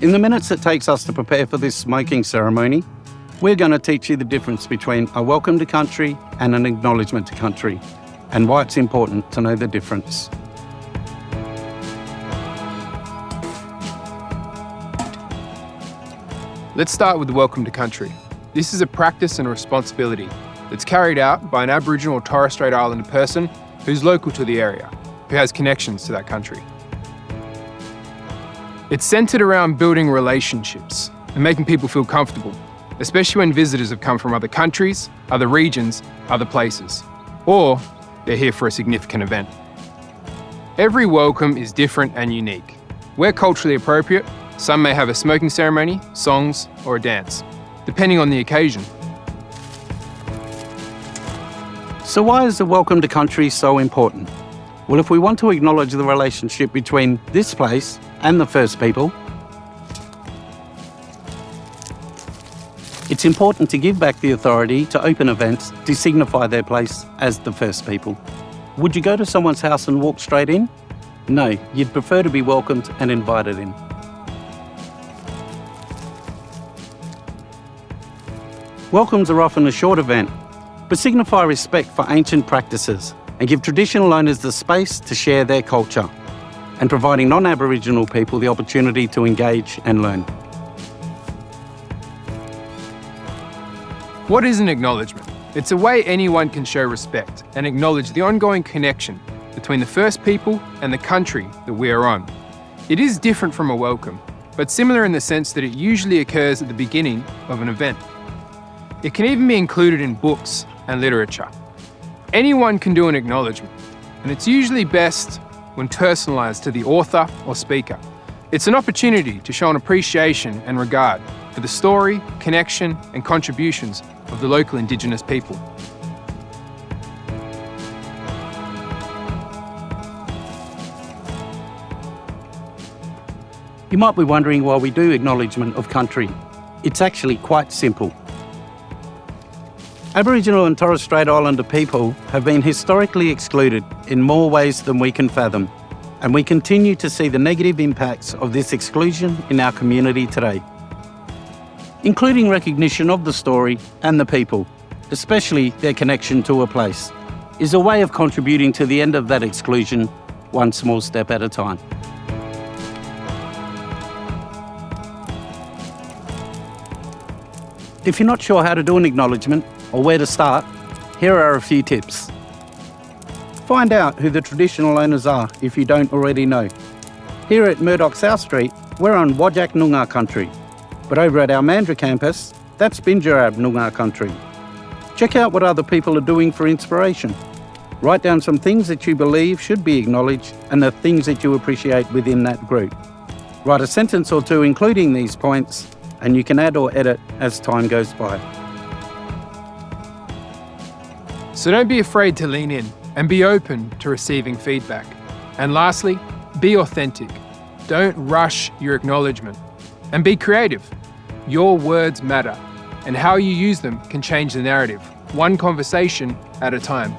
In the minutes it takes us to prepare for this smoking ceremony, we're going to teach you the difference between a welcome to country and an acknowledgement to country, and why it's important to know the difference. Let's start with the welcome to country. This is a practice and a responsibility that's carried out by an Aboriginal or Torres Strait Islander person who's local to the area, who has connections to that country. It's centred around building relationships and making people feel comfortable, especially when visitors have come from other countries, other regions, other places, or they're here for a significant event. Every welcome is different and unique. Where culturally appropriate, some may have a smoking ceremony, songs, or a dance, depending on the occasion. So why is the welcome to country so important? Well, if we want to acknowledge the relationship between this place and the First People, it's important to give back the authority to open events to signify their place as the First People. Would you go to someone's house and walk straight in? No, you'd prefer to be welcomed and invited in. Welcomes are often a short event, but signify respect for ancient practices and give traditional owners the space to share their culture, and providing non-Aboriginal people the opportunity to engage and learn. What is an acknowledgement? It's a way anyone can show respect and acknowledge the ongoing connection between the First People and the country that we are on. It is different from a welcome, but similar in the sense that it usually occurs at the beginning of an event. It can even be included in books and literature. Anyone can do an acknowledgement, and it's usually best when personalised to the author or speaker. It's an opportunity to show an appreciation and regard for the story, connection, and contributions of the local Indigenous people. You might be wondering why we do acknowledgement of country. It's actually quite simple. Aboriginal and Torres Strait Islander people have been historically excluded in more ways than we can fathom, and we continue to see the negative impacts of this exclusion in our community today. Including recognition of the story and the people, especially their connection to a place, is a way of contributing to the end of that exclusion, one small step at a time. If you're not sure how to do an acknowledgement or where to start, here are a few tips. Find out who the traditional owners are if you don't already know. Here at Murdoch South Street, we're on Whadjuk Noongar country, but over at our Mandurah campus, that's Binjarab Noongar country. Check out what other people are doing for inspiration. Write down some things that you believe should be acknowledged and the things that you appreciate within that group. Write a sentence or two including these points, and you can add or edit as time goes by. So don't be afraid to lean in and be open to receiving feedback. And lastly, be authentic. Don't rush your acknowledgement. And be creative. Your words matter, and how you use them can change the narrative, one conversation at a time.